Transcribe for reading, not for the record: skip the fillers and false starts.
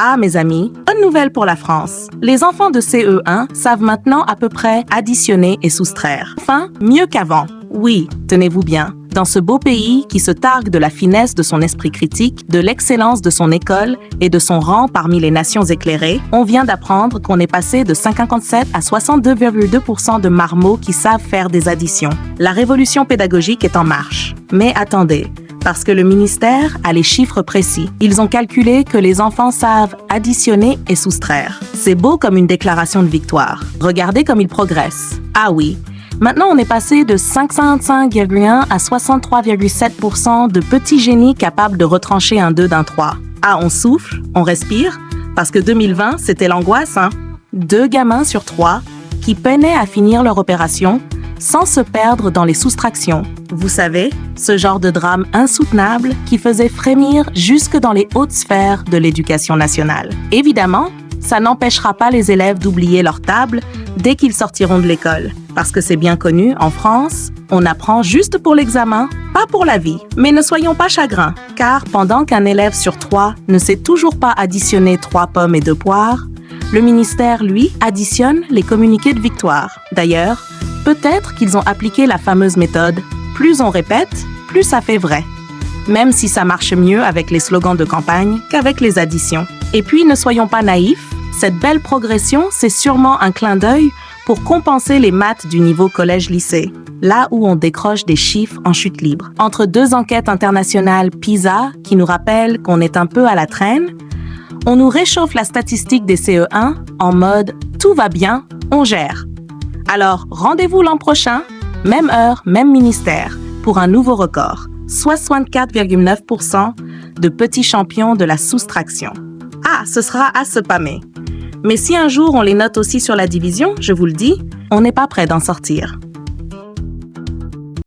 Ah, mes amis, bonne nouvelle pour la France. Les enfants de CE1 savent maintenant à peu près additionner et soustraire. Enfin, mieux qu'avant. Oui, tenez-vous bien. Dans ce beau pays qui se targue de la finesse de son esprit critique, de l'excellence de son école et de son rang parmi les nations éclairées, on vient d'apprendre qu'on est passé de 57 à 62,2% de marmots qui savent faire des additions. La révolution pédagogique est en marche. Mais attendez, parce que le ministère a les chiffres précis. Ils ont calculé que les enfants savent additionner et soustraire. C'est beau comme une déclaration de victoire. Regardez comme ils progressent. Ah oui. Maintenant, on est passé de 55,1 à 63,7% de petits génies capables de retrancher un 2 d'un 3. Ah, on souffle, on respire, parce que 2020, c'était l'angoisse, hein? 2 gamins sur 3 qui peinaient à finir leur opération sans se perdre dans les soustractions. Vous savez, ce genre de drame insoutenable qui faisait frémir jusque dans les hautes sphères de l'éducation nationale. Évidemment, ça n'empêchera pas les élèves d'oublier leur table dès qu'ils sortiront de l'école. Parce que c'est bien connu, en France, on apprend juste pour l'examen, pas pour la vie. Mais ne soyons pas chagrins, car pendant qu'un élève sur 3 ne sait toujours pas additionner 3 pommes et 2 poires, le ministère, lui, additionne les communiqués de victoire. D'ailleurs, peut-être qu'ils ont appliqué la fameuse méthode « plus on répète, plus ça fait vrai ». Même si ça marche mieux avec les slogans de campagne qu'avec les additions. Et puis, ne soyons pas naïfs, cette belle progression, c'est sûrement un clin d'œil pour compenser les maths du niveau collège-lycée, là où on décroche des chiffres en chute libre. Entre 2 enquêtes internationales PISA, qui nous rappellent qu'on est un peu à la traîne, on nous réchauffe la statistique des CE1 en mode « tout va bien, on gère ». Alors, rendez-vous l'an prochain, même heure, même ministère, pour un nouveau record. 64,9% de petits champions de la soustraction. Ah, ce sera à se pâmer. Mais si un jour on les note aussi sur la division, je vous le dis, on n'est pas prêt d'en sortir.